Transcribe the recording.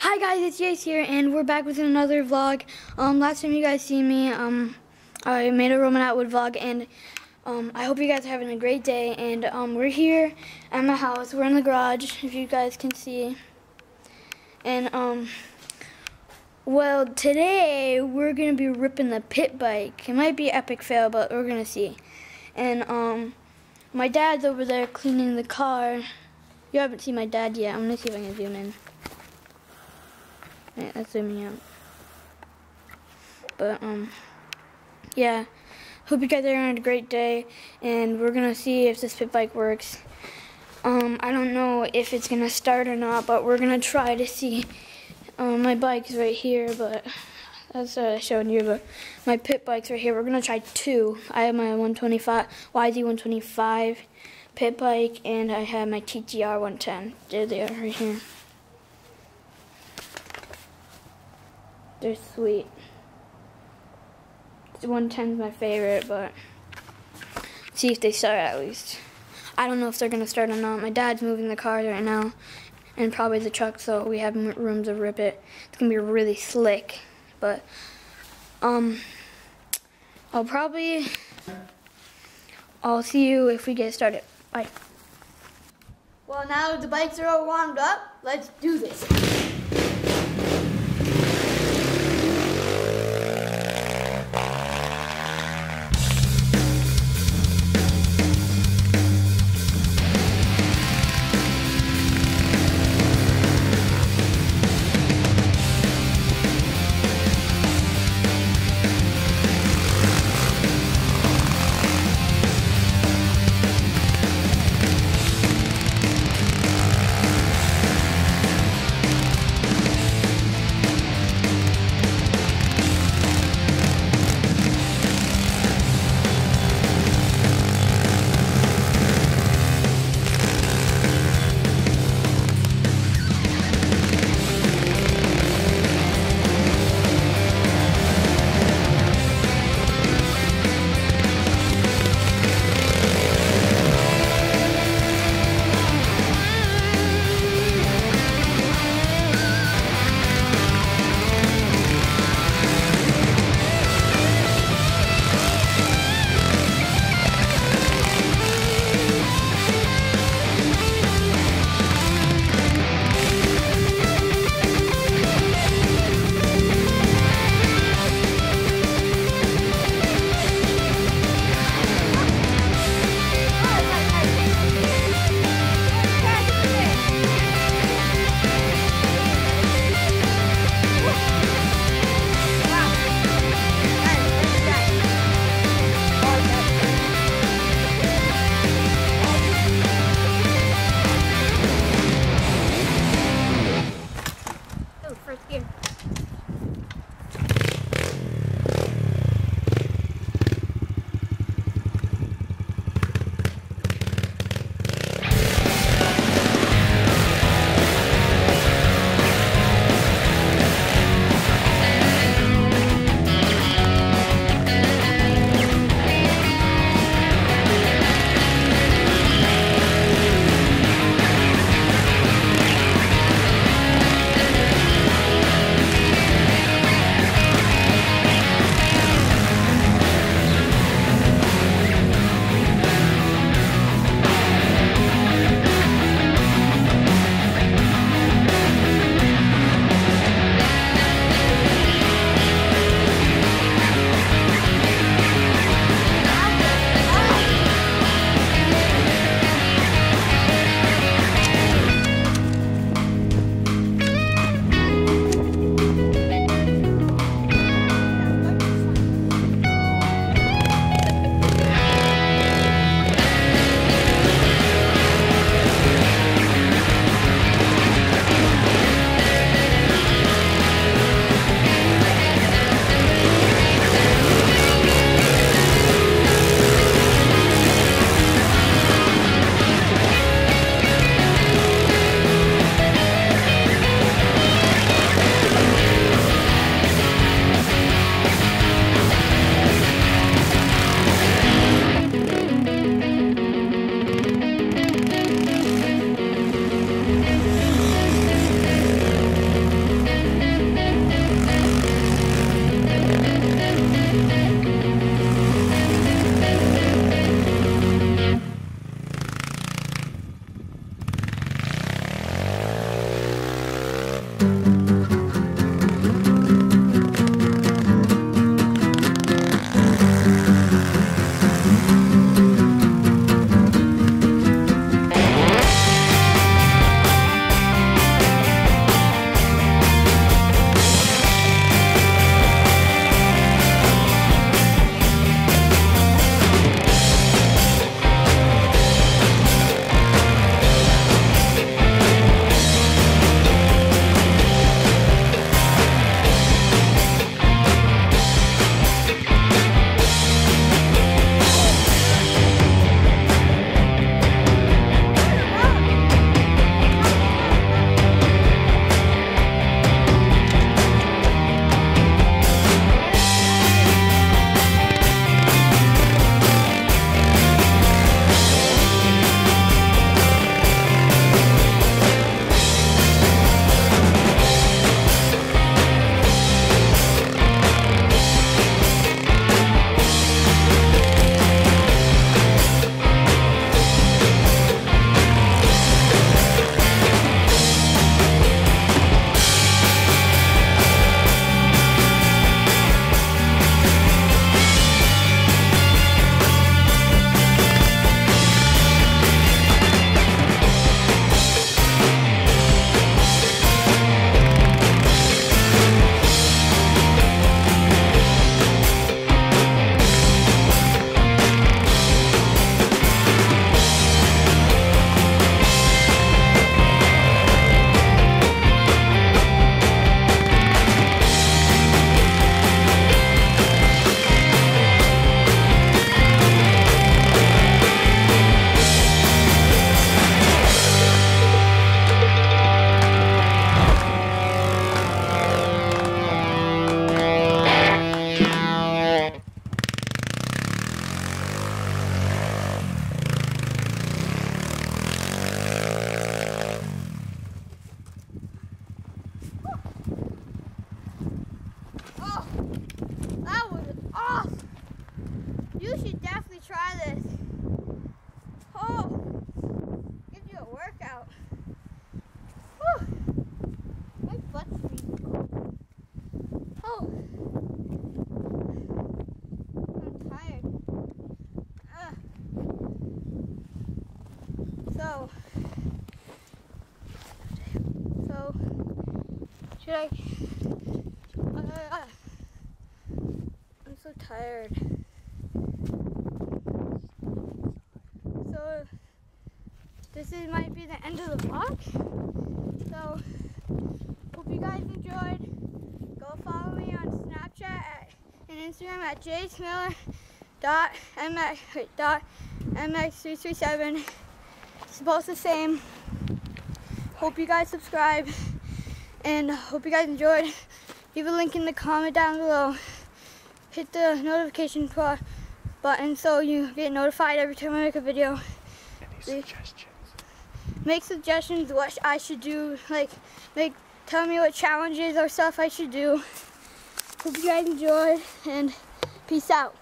Hi guys, it's Jace here, and we're back with another vlog. Last time you guys seen me, I made a Roman Atwood vlog, and I hope you guys are having a great day. And we're here at my house. We're in the garage, if you guys can see. And well, today we're gonna be ripping the pit bike. It might be an epic fail, but we're gonna see. And my dad's over there cleaning the car. You haven't seen my dad yet. I'm gonna see if I can zoom in. Yeah, that's zooming out. But yeah, hope you guys are having a great day, and we're gonna see if this pit bike works. I don't know if it's gonna start or not, but we're gonna try to see. My bike's right here, but that's what I showed you. But my pit bike's right here. We're gonna try two. I have my 125 YZ125 pit bike, and I have my TTR 110. There they are, right here. They're sweet. 110's my favorite, but see if they start at least. I don't know if they're gonna start or not. My dad's moving the car right now, and probably the truck, so we have room to rip it. It's gonna be really slick, but I'll see you if we get started. Bye. Well, now the bikes are all warmed up. Let's do this. should I? I'm so tired. So might be the end of the vlog. So hope you guys enjoyed. Go follow me on Snapchat and Instagram at jacemiller.mx337. It's both the same. Hope you guys subscribe and hope you guys enjoyed. Leave a link in the comment down below. Hit the notification button so you get notified every time I make a video. Any suggestions? Make suggestions what I should do, tell me what challenges or stuff I should do. Hope you guys enjoyed and peace out.